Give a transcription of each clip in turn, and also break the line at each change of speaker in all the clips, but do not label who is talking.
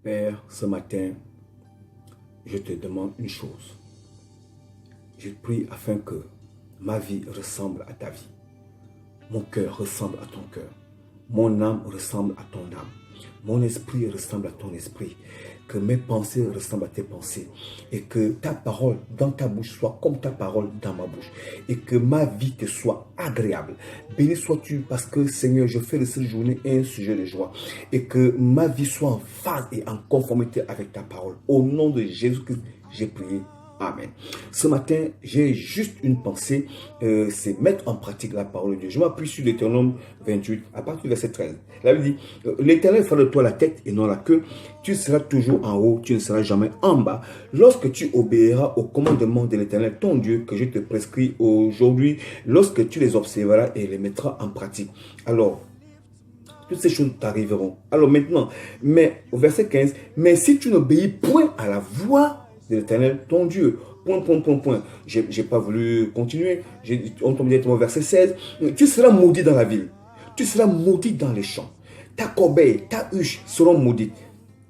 Père, ce matin, je te demande une chose. Je prie afin que ma vie ressemble à ta vie. Mon cœur ressemble à ton cœur. Mon âme ressemble à ton âme. Mon esprit ressemble à ton esprit. Que mes pensées ressemblent à tes pensées. Et que ta parole dans ta bouche soit comme ta parole dans ma bouche. Et que ma vie te soit agréable. Béni sois-tu parce que Seigneur, je fais de cette journée un sujet de joie. Et que ma vie soit en phase et en conformité avec ta parole. Au nom de Jésus-Christ, j'ai prié. Amen. Ce matin, j'ai juste une pensée, c'est mettre en pratique la parole de Dieu. Je m'appuie sur Deutéronome 28, à partir du verset 13. La Bible dit, l'Éternel fera de toi la tête et non la queue. Tu seras toujours en haut, tu ne seras jamais en bas. Lorsque tu obéiras aux commandements de l'Éternel, ton Dieu, que je te prescris aujourd'hui, lorsque tu les observeras et les mettras en pratique. Alors, toutes ces choses t'arriveront. Alors maintenant, mais au verset 15, mais si tu n'obéis point à la voix de l'Éternel, ton Dieu. Point. J'ai pas voulu continuer. On tombe directement au verset 16. Tu seras maudit dans la ville. Tu seras maudit dans les champs. Ta corbeille, ta huche seront maudites.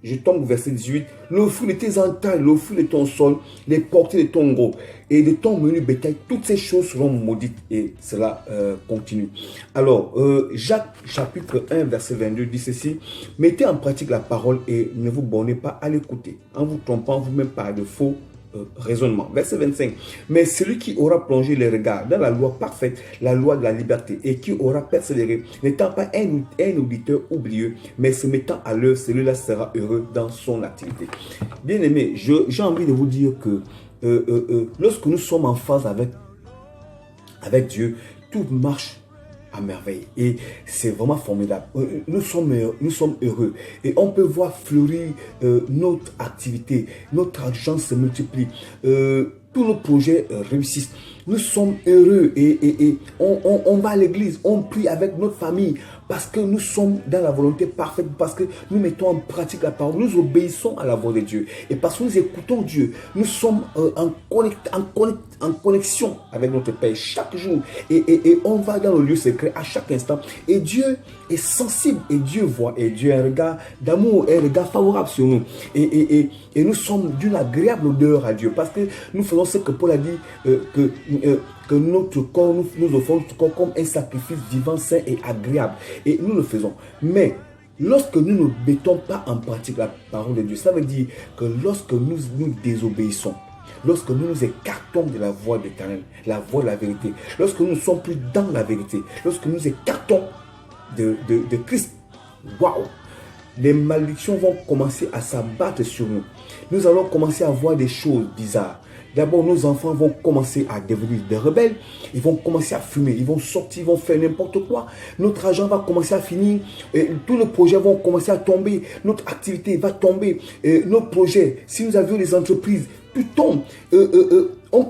Je tombe au verset 18. Le fruit de tes entrailles, le fruit de ton sol, les portées de ton gros et de ton menu bétail, toutes ces choses seront maudites. Et cela continue. Alors, Jacques chapitre 1 verset 22 dit ceci. Mettez en pratique la parole et ne vous bornez pas à l'écouter, en vous trompant vous-même par de faux raisonnement. Verset 25. Mais celui qui aura plongé les regards dans la loi parfaite, la loi de la liberté, et qui aura persévéré, n'étant pas un auditeur oublieux, mais se mettant à l'œuvre, celui-là sera heureux dans son activité. Bien aimé, j'ai envie de vous dire que lorsque nous sommes en phase avec Dieu, tout marche à merveille et c'est vraiment formidable. Nous sommes heureux et on peut voir fleurir notre activité, notre argent se multiplie, tous nos projets réussissent. Nous sommes heureux et on va à l'église, on prie avec notre famille parce que nous sommes dans la volonté parfaite, parce que nous mettons en pratique la parole, nous obéissons à la voix de Dieu et parce que nous écoutons Dieu, nous sommes en connexion avec notre Père chaque jour et on va dans le lieu secret à chaque instant et Dieu est sensible et Dieu voit et Dieu a un regard d'amour et un regard favorable sur nous et nous sommes d'une agréable odeur à Dieu parce que nous faisons ce que Paul a dit que notre corps, nous offrons notre corps comme un sacrifice vivant, saint et agréable. Et nous le faisons. Mais lorsque nous ne mettons pas en pratique la parole de Dieu, ça veut dire que lorsque nous désobéissons, lorsque nous nous écartons de la voie de l'Éternel, la voie de la vérité, lorsque nous ne sommes plus dans la vérité, lorsque nous écartons de Christ, waouh, les malédictions vont commencer à s'abattre sur nous. Nous allons commencer à voir des choses bizarres. D'abord, nos enfants vont commencer à devenir des rebelles. Ils vont commencer à fumer. Ils vont sortir, ils vont faire n'importe quoi. Notre argent va commencer à finir. Tous nos projets vont commencer à tomber. Notre activité va tomber. Nos projets, si nous avions des entreprises, tout tombe. On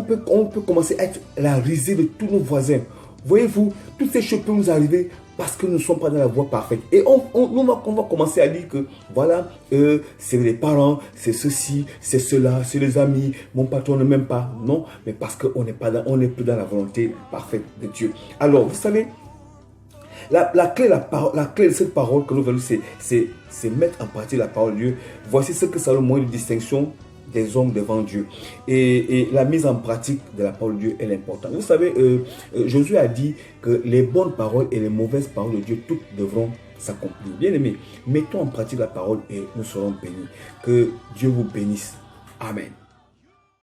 peut commencer à être la risée de tous nos voisins. Voyez-vous, toutes ces choses peuvent nous arriver parce que nous ne sommes pas dans la voie parfaite. Et on va commencer à dire que, voilà, c'est les parents, c'est ceci, c'est cela, c'est les amis, mon patron ne m'aime pas. Non, mais parce qu'on n'est plus dans la volonté parfaite de Dieu. Alors, vous savez, la clé de cette parole que nous voulons, c'est mettre en pratique la parole de Dieu. Voici ce que ça a le moyen de distinction des hommes devant Dieu. Et la mise en pratique de la parole de Dieu est importante. Vous savez, Josué a dit que les bonnes paroles et les mauvaises paroles de Dieu, toutes devront s'accomplir. Bien aimés, mettons en pratique la parole et nous serons bénis. Que Dieu vous bénisse. Amen.